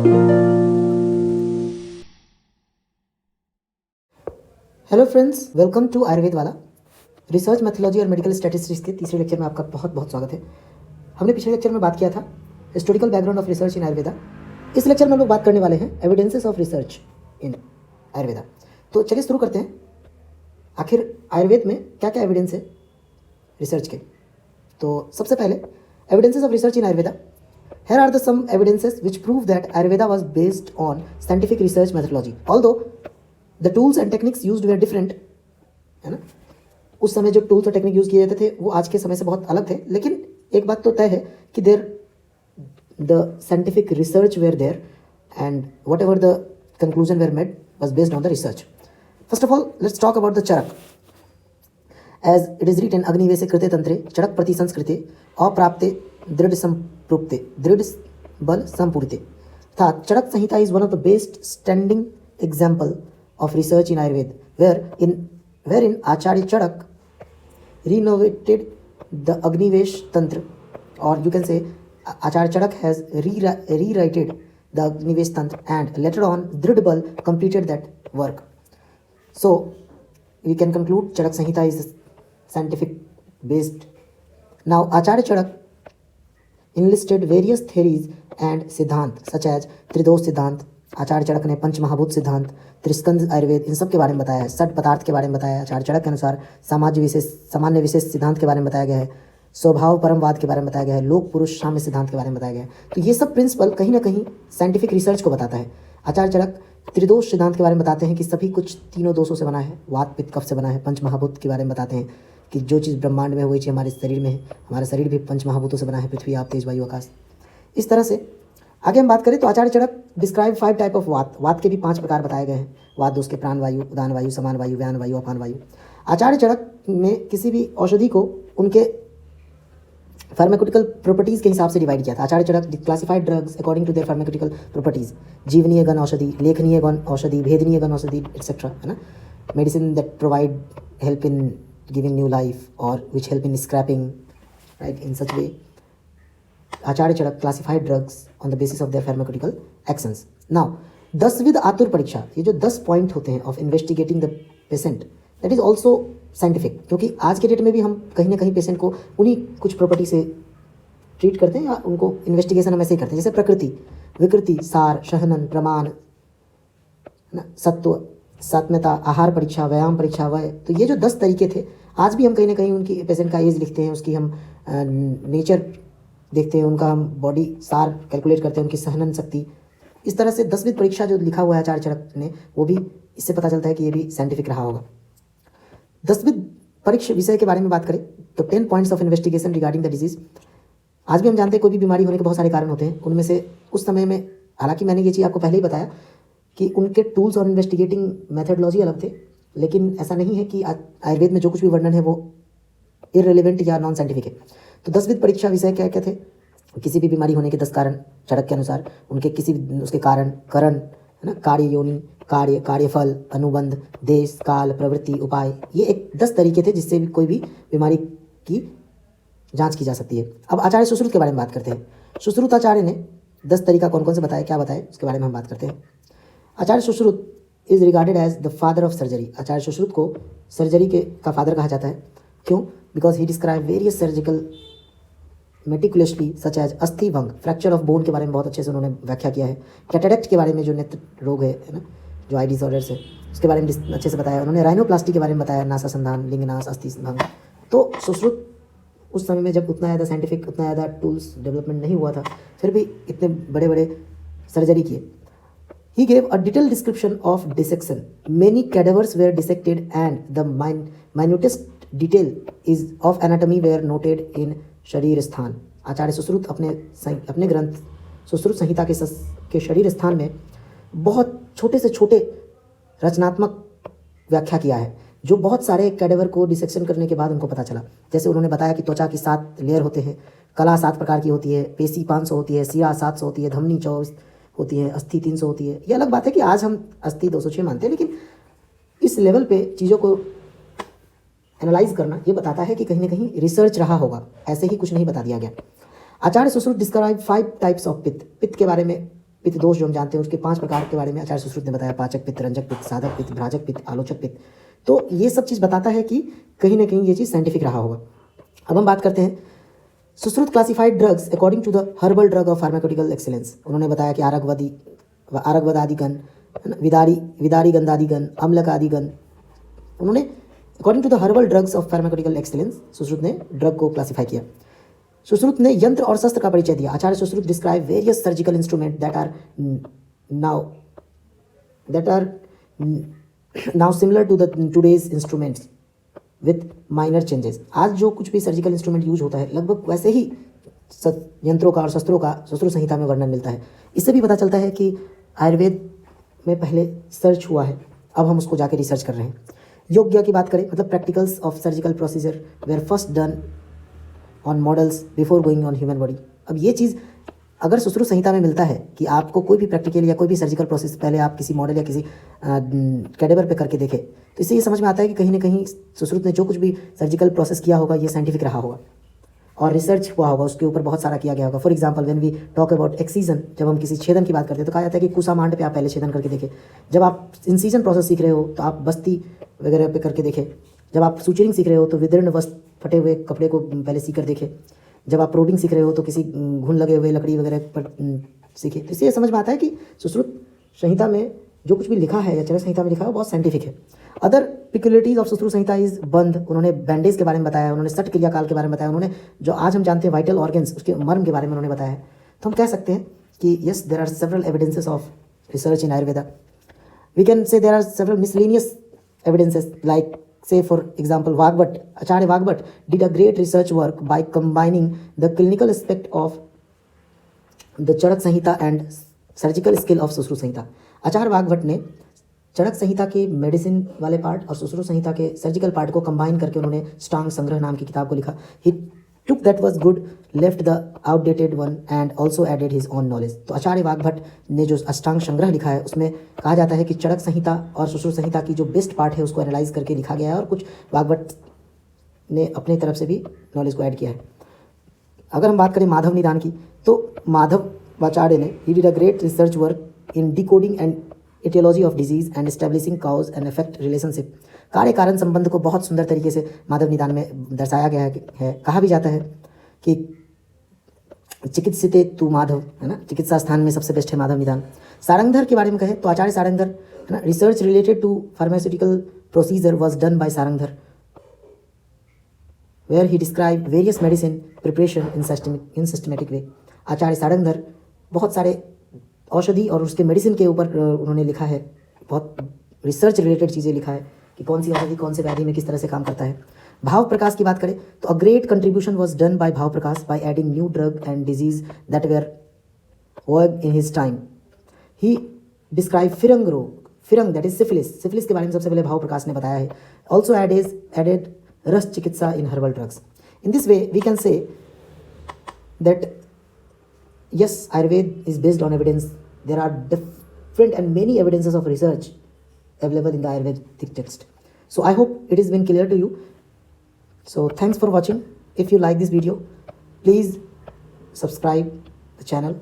Hello friends, welcome to Ayurveda Wala. Research methodology और medical statistics के तीसरे लेक्चर में आपका बहुत बहुत स्वागत है। हमने पिछले लेक्चर में बात किया था historical background of research in Ayurveda. इस लेक्चर में हम लोग बात करने वाले हैं evidences of research in Ayurveda. तो चलिए शुरू करते हैं, आखिर आयुर्वेद में क्या क्या एविडेंस है रिसर्च के। तो सबसे पहले evidences of research in Ayurveda. Here are the some evidences which prove that Ayurveda was based on scientific research methodology. Although the tools and techniques used were different, है ना, उस समय जो टूल्स और टेक्निक यूज़ किए जाते थे वो आज के समय से बहुत अलग थे, लेकिन एक बात तो तय है कि the scientific research were there and whatever the conclusion were made was based on the research. First of all let's talk about the Charak. As it is written अग्निवेशे कृते तंत्रे चरक प्रति संस्कृते अप्राप्ते दृढ़ संप्रुप्ते दृढ़ बल संपूर्ते। अर्थात Charak Samhita is one of the best standing example of research in Ayurveda, wherein Acharya Charak renovated the Agnivesh Tantra, or you can say Acharya Charak has rewritten the Agnivesh Tantra, and later on Dridbal completed that work. So we can conclude Charak Sanhita is scientific based. Now Acharya Charak enlisted various theories and siddhant such as Tridosh Siddhant। आचार्य चरक ने पंच महाभूत सिद्धांत, त्रिस्कंद आयुर्वेद, इन सब के बारे में बताया है। सठ पदार्थ के बारे में बताया है। आचार्य चरक के अनुसार सामान्य विशेष सिद्धांत के बारे में बताया गया है। स्वभाव परमवाद के बारे में बताया गया है। लोक पुरुष साम्य सिद्धांत के बारे में बताया गया है। तो ये सब प्रिंसिपल कहीं ना कहीं साइंटिफिक रिसर्च को बताता है। आचार्य चरक त्रिदोष सिद्धांत के बारे में बताते हैं कि सभी कुछ तीनों दोषों से बना है, वात पित्त कफ से बना है। पंच महाभूत के बारे में बताते हैं कि जो चीज़ ब्रह्मांड में वही चीज़ हमारे शरीर में है। हमारा शरीर भी पंच महाभूतों से बना है, पृथ्वी आप तेज वायु आकाश। इस तरह से आगे हम बात करें तो आचार्य चरक डिस्क्राइब 5 टाइप ऑफ वात। वात के भी 5 प्रकार बताए गए हैं। वात दोष के प्राण वायु, उदान वायु, समान वायु, व्यान वायु, अपान वायु। आचार्य चरक में किसी भी औषधि को उनके फार्माकोटिकल प्रॉपर्टीज़ के हिसाब से डिवाइड किया था। Acharya Charak classified drugs according to their pharmaceutical properties. जीवनीय गण औषधि, लेखनीय गण औषधि, भेदनीय गण औषधि एक्सेट्रा, है ना। Medicine that provide help in giving new life और which help in scraping, right, in such way Acharya Charak classified drugs on the basis of their pharmaceutical actions. Now 10 आतुर परीक्षा, ये जो 10 पॉइंट होते हैं of investigating the patient, that is also scientific. क्योंकि आज के डेट में भी हम कहीं ना कहीं पेशेंट को उन्हीं कुछ प्रॉपर्टी से ट्रीट करते हैं या उनको इन्वेस्टिगेशन हम ऐसे ही करते हैं, जैसे प्रकृति, विकृति, सार, सहनन, प्रमाण, सत्व, सात्म्यता, आहार परीक्षा, व्यायाम परीक्षा, वय। तो ये जो 10 तरीके थे, आज भी हम कहीं ना कहीं उनकी पेशेंट का एज लिखते हैं, उसकी हम नेचर देखते हैं, उनका हम बॉडी सार कैलकुलेट करते हैं, उनकी सहनन शक्ति। इस तरह से 10वीं परीक्षा जो लिखा हुआ है आचार्य चरक ने, वो भी इससे पता चलता है कि ये भी साइंटिफिक रहा होगा। 10वीं परीक्षा विषय के बारे में बात करें तो 10 points of investigation regarding the disease. आज भी हम जानते हैं कोई भी बीमारी होने के बहुत सारे कारण होते हैं। उनमें से उस समय में, हालांकि मैंने ये चीज़ आपको पहले ही बताया कि उनके टूल्स और इन्वेस्टिगेटिंग मैथडोलॉजी अलग थे, लेकिन ऐसा नहीं है कि आयुर्वेद में जो कुछ भी वर्णन है वो इररिलेवेंट या नॉन साइंटिफिक है। तो 10वीं परीक्षा विषय क्या क्या थे? किसी भी बीमारी होने के 10 कारण चरक के अनुसार, उनके किसी उसके कारण, करण, है ना, कार्य योनि, कार्यफल, अनुबंध, देश, काल, प्रवृत्ति, उपाय। ये एक 10 तरीके थे जिससे भी कोई भी बीमारी की जांच की जा सकती है। अब आचार्य सुश्रुत के बारे में बात करते हैं। सुश्रुत आचार्य ने 10 तरीका कौन कौन से बताया, क्या बताया, उसके बारे में हम बात करते हैं। Acharya Sushrut is regarded as the father of surgery. Acharya Sushrut को सर्जरी का फादर कहा जाता है। क्यों? Because he describe various surgical meticulously such as अस्थि भंग, फ्रैक्चर ऑफ बोन के बारे में बहुत अच्छे से उन्होंने व्याख्या किया है। कैटरेक्ट के बारे में, जो नेत्र रोग है ना, जो आई डिसऑर्डर्स है, उसके बारे में अच्छे से बताया उन्होंने। राइनोप्लास्टी के बारे में बताया, नासासंधान, लिंगनाश, अस्थि भंग। तो सुश्रुत उस समय में जब उतना ज़्यादा साइंटिफिक, उतना ज़्यादा टूल्स डेवलपमेंट नहीं हुआ था, फिर भी इतने बड़े बड़े सर्जरी किए। He gave a detailed description of dissection. Many cadavers were dissected and the minutest detail is of anatomy were noted in शरीर स्थान। आचार्य सुश्रुत अपने ग्रंथ सुश्रुत संहिता के शरीर स्थान में बहुत छोटे से छोटे रचनात्मक व्याख्या किया है, जो बहुत सारे कैडेवर को डिसेक्शन करने के बाद उनको पता चला। जैसे उन्होंने बताया कि त्वचा की 7 लेयर होते हैं, कला 7 प्रकार की होती है, पेशी 500 होती है, सिरा 700 होती है, धमनी 24 होती है, अस्थि 300 होती है। ये अलग बात है कि आज हम अस्थि 206 मानते हैं, लेकिन इस लेवल पे चीज़ों को एनालाइज करना ये बताता है कि कहीं ना कहीं रिसर्च रहा होगा, ऐसे ही कुछ नहीं बता दिया गया। आचार्य सुश्रुत डिस्क्राइब 5 टाइप्स ऑफ पित्त। पित्त के बारे में पित्त दोष जो हम जानते हैं उसके 5 प्रकार के बारे में आचार्य सुश्रुत ने बताया, पाचक पित्त, रंजक पित्त, साधक पित्त, भ्राजक पित्त, आलोचक पित्त। तो ये सब चीज़ बताता है कि कहीं ना कहीं ये चीज़ साइंटिफिक रहा होगा। अब हम बात करते हैं Sushruta classified drugs according to the herbal drug of pharmaceutical excellence. उन्होंने बताया कि आरगवदादिगण, विदारी गंधादिगण, अम्लक आदिगण। उन्होंने according to the herbal drugs of pharmaceutical excellence Sushruta ने ड्रग को क्लासीफाई किया। सुश्रुत ने यंत्र और शस्त्र का परिचय दिया। आचार्य Sushruta describe various surgical instrument that are now similar to the today's instruments with minor changes. आज जो कुछ भी सर्जिकल इंस्ट्रूमेंट यूज होता है लगभग वैसे ही यंत्रों का और शस्त्रों का सुश्रुत संहिता में वर्णन मिलता है। इससे भी पता चलता है कि आयुर्वेद में पहले सर्च हुआ है, अब हम उसको जाके रिसर्च कर रहे हैं। योग्य की बात करें मतलब practicals of surgical procedure were first done on models before going on human body. अब ये चीज़ अगर सुश्रुत संहिता में मिलता है कि आपको कोई भी प्रैक्टिकल या कोई भी सर्जिकल प्रोसेस पहले आप किसी मॉडल या किसी कैडेवर पे करके देखें, तो इससे ये समझ में आता है कि कहीं ना कहीं सुश्रुत ने जो कुछ भी सर्जिकल प्रोसेस किया होगा ये साइंटिफिक रहा होगा और रिसर्च हुआ होगा, उसके ऊपर बहुत सारा किया गया होगा। For example when we talk about excision, जब हम किसी छेदन की बात करते हैं तो कहा जाता है कि कुसामांड पे आप पहले छेदन करके देखें। जब आप इंसीजन प्रोसेस सीख रहे हो तो आप बस्ती वगैरह पे करके देखें। जब आप सूचरिंग सीख रहे हो तो विदीर्ण वस्त्र फटे हुए कपड़े को पहले सीख कर देखें। जब आप प्रोबिंग सीख रहे हो तो किसी घुन लगे हुए लकड़ी वगैरह पर सीखे। तो इससे समझ में आता है कि सुश्रुत संहिता में जो कुछ भी लिखा है या चरक संहिता में लिखा है वो बहुत साइंटिफिक है। Other peculiarities of Sushruta Samhita is bandha. उन्होंने बैंडेज के बारे में बताया, उन्होंने सट क्रिया काल के बारे में बताया, उन्होंने जो आज हम जानते हैं वाइटल ऑर्गन्स उसके मर्म के बारे में उन्होंने बताया है। तो हम कह सकते हैं कि yes there are several evidences of research in Ayurveda. We can say there are several miscellaneous evidences like say for example Vagbhat, Acharya Vagbhat did a great research work by combining the clinical aspect of the Charak Samhita and surgical skill of Sushruta Samhita। आचार्य वाग्भट ने चरक संहिता के medicine वाले part और सुश्रुत संहिता के surgical part को combine करके उन्होंने स्टांग संग्रह नाम की किताब को लिखा। ही took that was good, left the outdated one and also added his own knowledge। तो आचार्य वाग्भट ने जो अष्टांग संग्रह लिखा है उसमें कहा जाता है कि चरक संहिता और सुश्रुत संहिता की जो बेस्ट पार्ट है उसको एनालाइज करके लिखा गया है और कुछ वाग्भट ने अपनी तरफ से भी नॉलेज को ऐड किया है। अगर हम बात करें माधव निदान की तो माधवाचार्य ने ही did a great research work in decoding and aetiology of disease and establishing cause and effect relationship. कार्य कारण संबंध को बहुत सुंदर तरीके से माधव निदान में दर्शाया गया है। कहा भी जाता है कि चिकित्सिते तू माधव, है ना, चिकित्सा स्थान में सबसे बेस्ट है माधव निदान। सारंगधर के बारे में कहें तो आचार्य सारंगधर, है ना, research related to pharmaceutical procedure was done by Sarangdhar where he describe various medicine preparation in systematic way. आचार्य सारंगधर बहुत सारे औषधि और उसके मेडिसिन के ऊपर उन्होंने लिखा है, बहुत रिसर्च रिलेटेड चीज़ें लिखा है कि कौन सी औषधि कौन से व्याधि में किस तरह से काम करता है। भाव प्रकाश की बात करें तो a great contribution was done by Bhava Prakash by adding new drug and disease that were work in his time. He describe phirang rog, phirang that is syphilis, syphilis के बारे में सबसे पहले भाव प्रकाश ने बताया है। Also added rasa chikitsa in herbal drugs. In this way we can say that yes, Ayurveda is based on evidence. There are different and many evidences of research available in the Ayurvedic text. So I hope it has been clear to you. So thanks for watching. If you like this video, please subscribe the channel